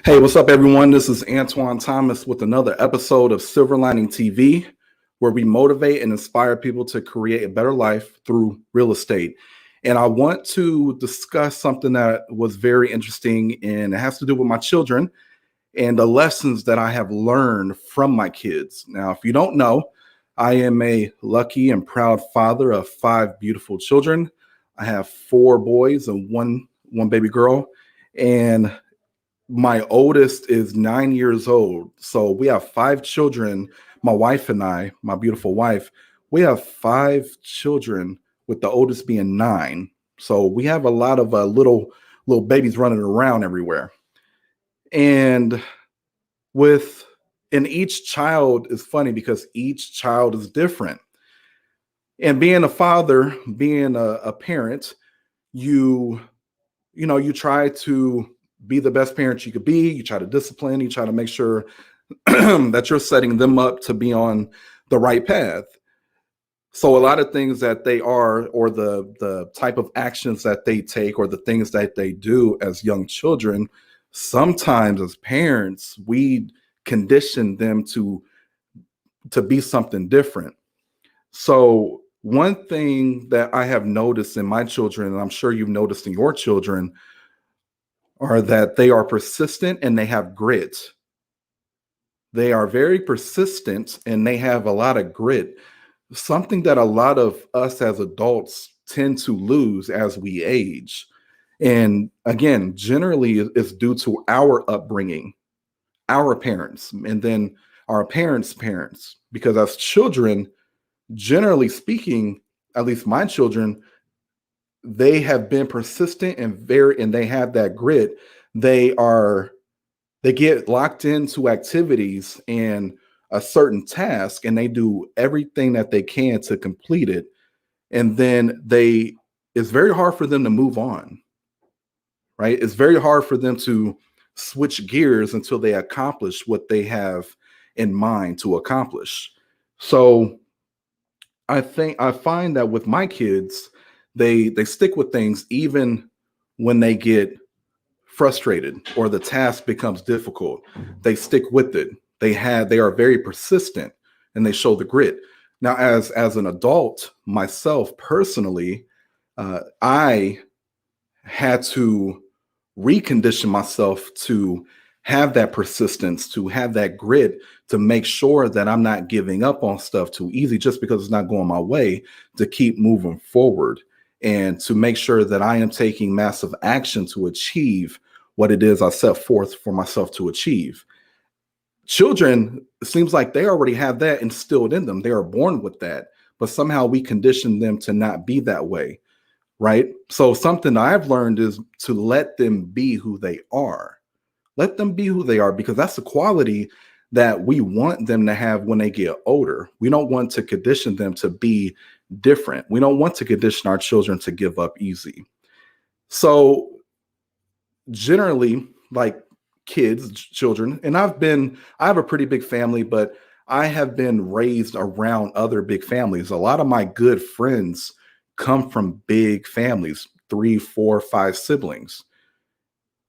Hey, what's up, everyone? This is Antoine Thomas with another episode of Silver Lining TV, where we motivate and inspire people to create a better life through real estate. And I want to discuss something that was very interesting, and it has to do with my children and the lessons that I have learned from my kids. Now, if you don't know, I am a lucky and proud father of five beautiful children. I have four boys and one baby girl, and my oldest is 9 years old. So we have five children. My wife and I, my beautiful wife, we have five children, with the oldest being nine. So we have a lot of little babies running around everywhere. And with and each child is funny because each child is different. And being a father, being a parent, you you try to be the best parent you could be. You try to discipline, you try to make sure that you're setting them up to be on the right path. So a lot of things that they are, or the type of actions that they take, or the things that they do as young children, sometimes as parents, we condition them to be something different. So one thing that I have noticed in my children, and I'm sure you've noticed in your children, are that they are persistent and they have grit. They are very persistent and they have a lot of grit, something that a lot of us as adults tend to lose as we age. And again, generally it's due to our upbringing, our parents, and then our parents' parents. Because as children, generally speaking, at least my children, they have been persistent and they have that grit. They get locked into activities and a certain task, and they do everything that they can to complete it. And then it's very hard for them to move on, right? It's very hard for them to switch gears until they accomplish what they have in mind to accomplish. So I find that with my kids, they stick with things even when they get frustrated or the task becomes difficult. They stick with it. They are very persistent and they show the grit. Now, as an adult myself personally, I had to recondition myself to have that persistence, to have that grit, to make sure that I'm not giving up on stuff too easy just because it's not going my way, to keep moving forward and to make sure that I am taking massive action to achieve what it is I set forth for myself to achieve. Children, it seems like they already have that instilled in them. They are born with that, but somehow we condition them to not be that way, right? So something I've learned is to let them be who they are. Let them be who they are, because that's the quality that we want them to have when they get older. We don't want to condition them to be different. We don't want to condition our children to give up easy. So generally, like children, and I have a pretty big family, but I have been raised around other big families. A lot of my good friends come from big families, three, four, five siblings.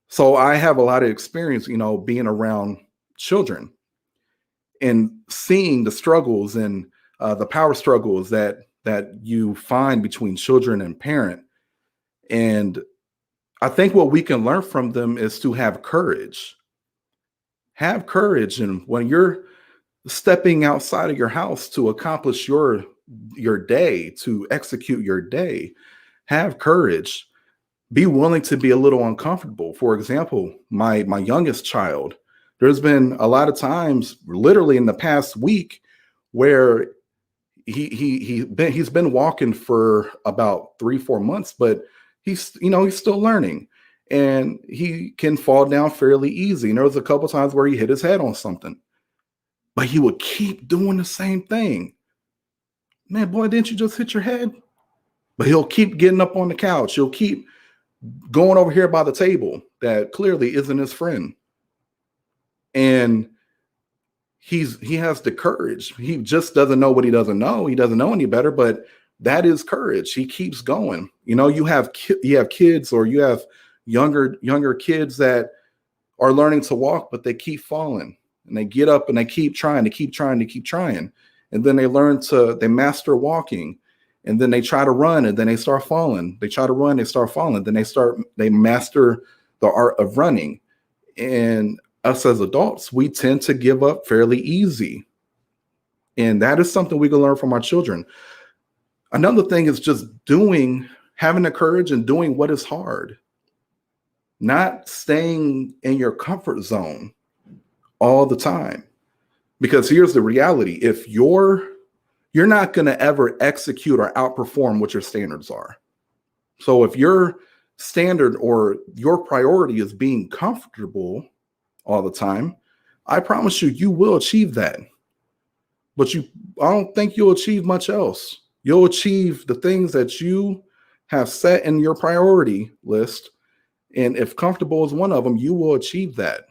So I have a lot of experience, being around children and seeing the struggles and the power struggles that you find between children and parent. And I think what we can learn from them is to have courage. Have courage, and when you're stepping outside of your house to accomplish your day, to execute your day, have courage. Be willing to be a little uncomfortable. For example, my youngest child, there's been a lot of times, literally in the past week, where he's been walking for about 3-4 months, but he's still learning, and he can fall down fairly easy. And there was a couple times where he hit his head on something, but he would keep doing the same thing. Man, boy, didn't you just hit your head? But he'll keep getting up on the couch. He'll keep going over here by the table that clearly isn't his friend. And he has the courage. He just doesn't know what he doesn't know. He doesn't know any better, but that is courage. He keeps going. You have kids, or you have younger kids that are learning to walk, but they keep falling, and they get up and they keep trying, and then they master walking, and then they try to run and then they start falling. They try to run, they start falling, then they master the art of running. And us as adults, we tend to give up fairly easy. And that is something we can learn from our children. Another thing is just having the courage and doing what is hard, not staying in your comfort zone all the time. Because here's the reality: if you're not going to ever execute or outperform what your standards are. So if your standard or your priority is being comfortable all the time, I promise you will achieve that. But I don't think you'll achieve much else. You'll achieve the things that you have set in your priority list. And if comfortable is one of them, you will achieve that.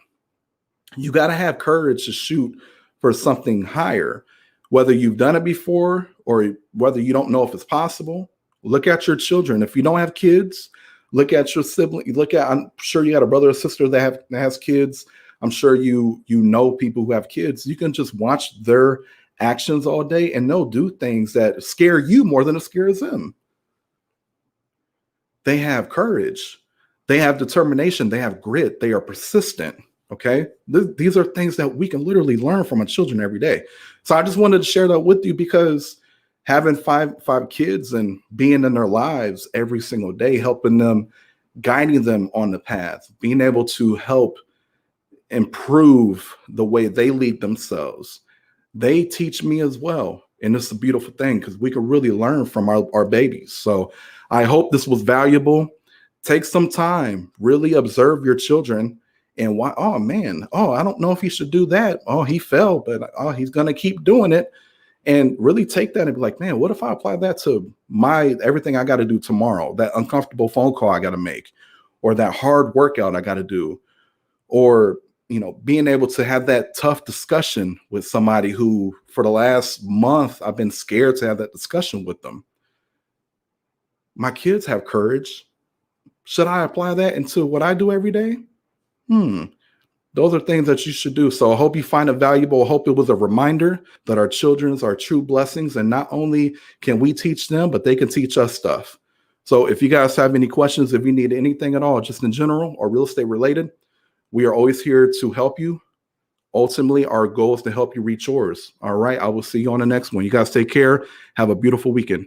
You got to have courage to shoot for something higher, whether you've done it before or whether you don't know if it's possible. Look at your children. If you don't have kids, look at your sibling. I'm sure you got a brother or sister that has kids. I'm sure you know people who have kids. You can just watch their actions all day, and they'll do things that scare you more than it scares them. They have courage. They have determination. They have grit. They are persistent. Okay. These are things that we can literally learn from our children every day. So I just wanted to share that with you, because having five kids and being in their lives every single day, helping them, guiding them on the path, being able to help improve the way they lead themselves, they teach me as well. And it's a beautiful thing, because we can really learn from our babies. So I hope this was valuable. Take some time, really observe your children. And why? Oh man! Oh, I don't know if he should do that. Oh, he fell, but he's gonna keep doing it. And really take that and be like, man, what if I apply that to everything I got to do tomorrow? That uncomfortable phone call I got to make, or that hard workout I got to do, or being able to have that tough discussion with somebody who, for the last month, I've been scared to have that discussion with them. My kids have courage. Should I apply that into what I do every day? Those are things that you should do. So I hope you find it valuable. I hope it was a reminder that our children are true blessings. And not only can we teach them, but they can teach us stuff. So if you guys have any questions, if you need anything at all, just in general or real estate related, we are always here to help you. Ultimately, our goal is to help you reach yours. All right. I will see you on the next one. You guys take care. Have a beautiful weekend.